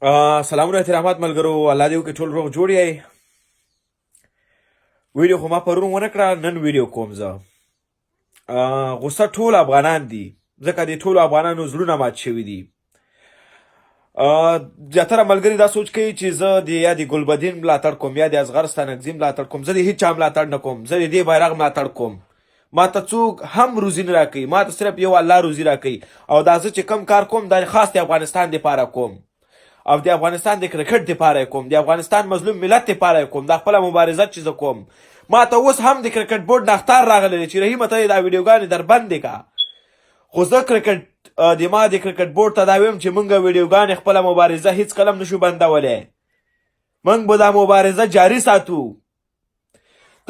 سلامونه احترامات ملګرو، الله دې وکړي ټول روغ جوړ یې. ویډیو خو ما پرون ونه کړه، نن ویډیو کوم زه. غوسه ټول افغانان دي، ځکه د ټولو افغانانو زړونه مات شوي دي. زیاتره ملګري دا سوچ کوي چې زه د یا د ګلبدین ملاتړ کوم یا د اصغر ستانکزي ملاتړ کوم. زه د هیڅ چا ملاتړ نه کوم، زه د دې بیرغ ملاتړ کوم. ما ته څوک هم روزي نه راکوي، ما ته صرف یو الله روزي راکوي. او دا زه چې کم کار کوم دا خاص د افغانستان دپاره کوم، او د افغانستان د کرکټ دپاره کوم، د افغانستان مظلوم ملت دپاره کوم، دا خپله مبارزه چې زه کوم. ما ته اوس هم د کرکټ بورډ نه اخطار راغلی دی چې رحیمه ته یې دا ویډیوګانې در بندې که. خو زه ما د کرکټ بورډ ته دا ویم چې موږ ویډیوګانې خپله مبارزه هیڅ کله نشو بندولی. موږ به دا مبارزه جاري ساتو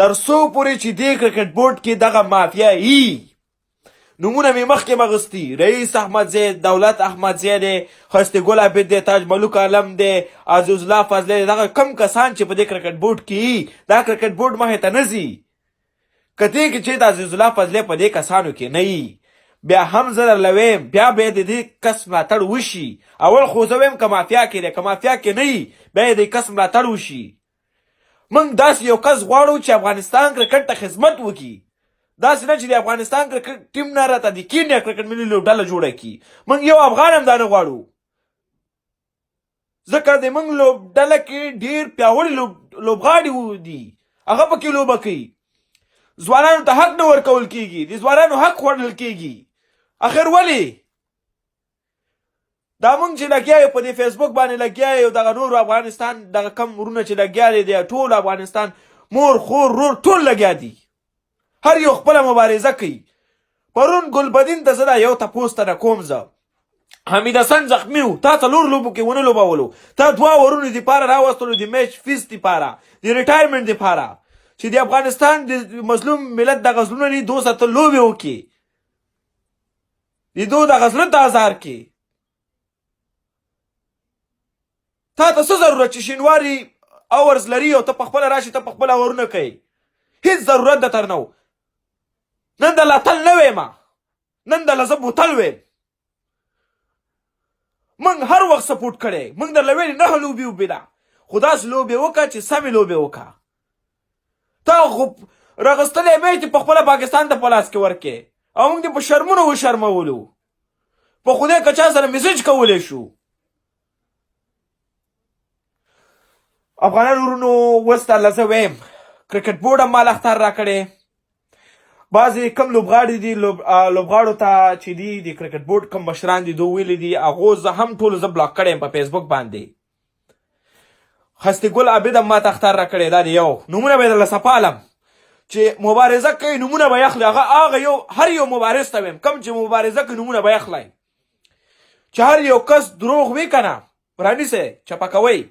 تر څو پورې چې دې کرکټ بورډ کې دغه مافیا یي. نومونه مې مخکې مغستی، رئیس احمدزی، دولت احمدزی دی، خسته ګل عابد دی، تاج ملوک عالم دی، عزیز الله فضلی دی. دغه کم کسان چې په دې کرکټ بورډ کې یي، دا کرکټ بورډ مخې ته نه ځي. که دې کې چې د عزیز الله فضلی په دې کسانو کې نه یي، بیا هم زه درله ویم بیا به یې د دې کس ملاتړ وشي. اول خو زه ویم که مافیا کې دی، که مافیا کې نه یي بیا یې د کس ملاتړ وشي. موږ داسې یو کس غواړو چې افغانستان کرکټ ته خدمت وکړي، داسې نه چې د افغانستان کرکټ ټیم نه راته د کینیا کرکټ ملي لوبډله جوړه کړي. موږ یو افغان هم دا نه غواړو، ځکه د موږ لوبډله کې ډېر پیاوړي لوبغاړي دي، هغه پکې لوبه کوي. ځوانانو ته حق نه ورکول کېږي، د ځوانانو حق خوړل کېږي. اخر ولې دا موږ چې لګیا یو په دې فیسبوک باندې لګیا یو، دغه نورو افغانستان دغه کم ورونه چې لګیا دی، ټول افغانستان مور خور رور ټول لګیا دي، هر یو خپله مبارزه کوي. پرون ګلبدین ته زه دا یو تپوس ته نه کوم، زه حمید حسن زخمی و، تا څلور لوبو کې ونه لوبولو، تا دوه ورونو دپاره راوستلو د میچ فیس دپاره، د ریټایرمنټ دپاره، چې د افغانستان د مظلوم ملت دغه زړونه دي دو ساته لوبې وکړي، د دو دغه زړه ته ازار کړي. تا ته څه ضرورت چې شینواري اورز لري او ته پخپله راشي ته پخپله ورونه کوي؟ هیڅ ضرورت درته نه و. نن دله اتل نه ویم، نن دله زه بوتل ویم. موږ هر وخت سپورټ کړی، موږ درله ویلې 9 لوبې وبېده، خو داسې لوبې وکړه چې سمې لوبې وکړه. تا خو راغستلی میچ دې پخپله پاکستان ته په لاس کې ورکې او موږ دې په شرمونو وشرمولو. په خدای که چا سره میسج کولی شو. افغانان ورونو اوس درله زه ویم کرکټ بورډ هم مال اخطار راکړی. بعضې کم لوبغاړي دي، لوبغاړو ته چې دي د کرکټ بورډ کم مشران دي دو ویلي دي، هغو زه هم ټولو زه بلاک کړی یم په فیسبوک باندې. خسته ګل عابد هم ماته اخطار راکړی. دا د یو نومونه به یې درله سپالم چې مبارزه کوي، نومونه به یې اخلي. هغه یو هر یو مبارز ته ویم کم چې مبارزه کوي نومونه به یې اخلی، چې هر یو کس دروغ وي که نه رانیسئ چپه کوئ.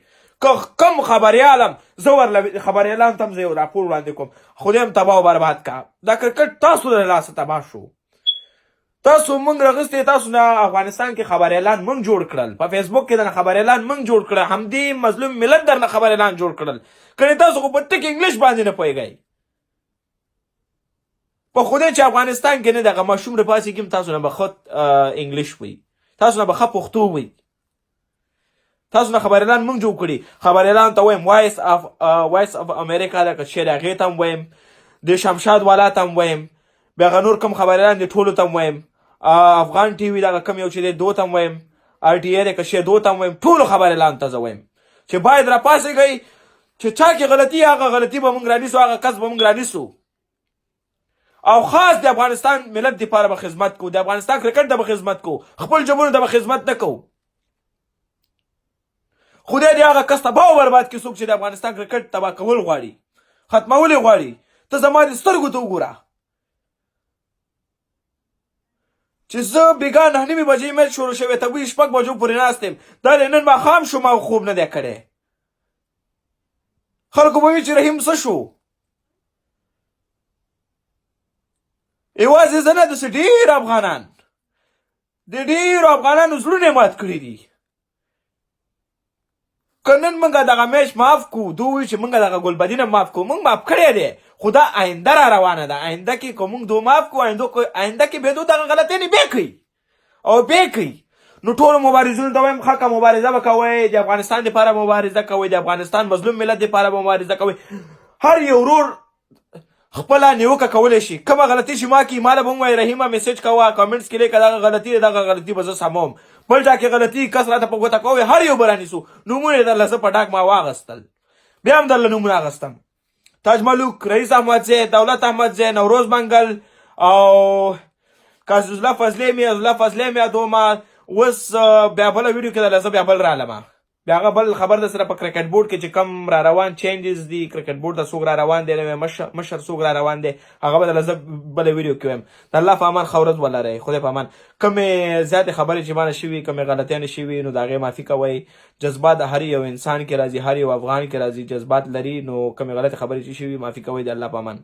که کم خبریالم زه ورله خبریالانو ته هم زه یو راپور وړاندې کوم، خدای هم تباه و برباد که. دا کرکټ تاسو د لاسه تباه شو، تاسو موږ راغستې، تاسو نه افغانستان کې خبریالان موږ جوړ کړل، په فیسبوک کې درنه خبریالان موږ جوړ کړل، همدې مظلوم ملت درنه خبریالان جوړ کړل. کنې تاسو خو په ټک انګلیش باندې نه پوهېږئ. په خدای چې افغانستان کې نه دغه ماشوم راپاڅېږي تاسو نه به ښه انګلیش وي، تاسو نه به ښه پښتو وي، تاسو نه خبریالان موږ جوړ کړي. خبریالانو ته وایم وایس اف امریکا لکه چې دی هغې ته هم وایم، د شمشاد والا ته هم وایم، بیا هغه نور کم خبریالان دي ټولو ته هم وایم، افغان ټي وي دغه کم یو چې دی دو ته هم وایم، RTA دی که شی دو ته هم وایم، ټولو خبریالانو ته زه وایم چې باید راپاڅېږئ، چې چا کې غلطي هغه غلطي به موږ رانیسو، هغه کس به موږ رانیسو، او خاص د افغانستان ملت دپاره به خدمت کوو، د افغانستان کرکټ ته به خدمت کوو، خپل جبونو ته به خدمت نه کوو. خدای دې هغه کس تباه و برباد کړي څوک چې د افغانستان کرکټ تباه کول غواړي، ختمول یې غواړي. ته زما د سترګو ته وګوره چې زه بېګا 9:30 بجې میچ شروع شوی، ته وایي 6 بجو پورې ناست یم. دا دی نن ماښام شو ما خوب نه دی کړی. خلکو به وایي چې رحیم څه شو. یوازې زه نه، داسې ډېر افغانان د ډېرو افغانانو زړونه یې مات کړي دي. که نن موږ دغه میچ معاف کړو، دوی وایي چې موږ دغه ګلبدین هم معاف کړو، موږ معاف کړی دی، خو دا آینده را روانه ده. آینده کې که موږ دو معاف کړو، آینده کې به دو دغه غلطیانې بیا کوي او بیا کوي. نو ټولو مبارزینو ته وایم ښه مبارزه به کوئ د افغانستان دپاره مبارزه کوئ د افغانستان مظلوم ملت دپاره مبارزه کوئ هر یو ورور خپله نیوکه کولی شي کومه غلطي چې ما کې ماله به ووایي رحیمه میسیج کوه کامنټس کې لیکه دغه غلطي ده دغه غلطي به زه سموم بل چا کې غلطي کس راته په ګوته کوی هر یو به رانیسو نومونه یې درله زه په ډاک ما واغستل بیا هم درله نومونه اخیستم تاج ملوک رئیس احمدزی دولت احمدزی نوروز منګل او که عزیزالله فضلي مې یادومه اوس بیا بله ویډیو کې درله زه بیا بل رالمه بیا هغه بل خبر در سره په کرکټ بورډ کې چې کم را روان چینجز دي کرکټ بورډ ته څوک را روان دی نوی مشر څوک را روان دی هغه به درله زه بله ویډیو کې وایم د الله په امان ښه ورځ ولرئ خدای په امان کومې زیاتې خبرې چې مانه شوي کومې غلطیانې شوي نو د هغې معافي کوئ جذبات د هر یو انسان کې راځي هر یو افغان کې راځي جذبات لري نو کومې غلطې خبرې چې شوي معافي کوئ د الله په امان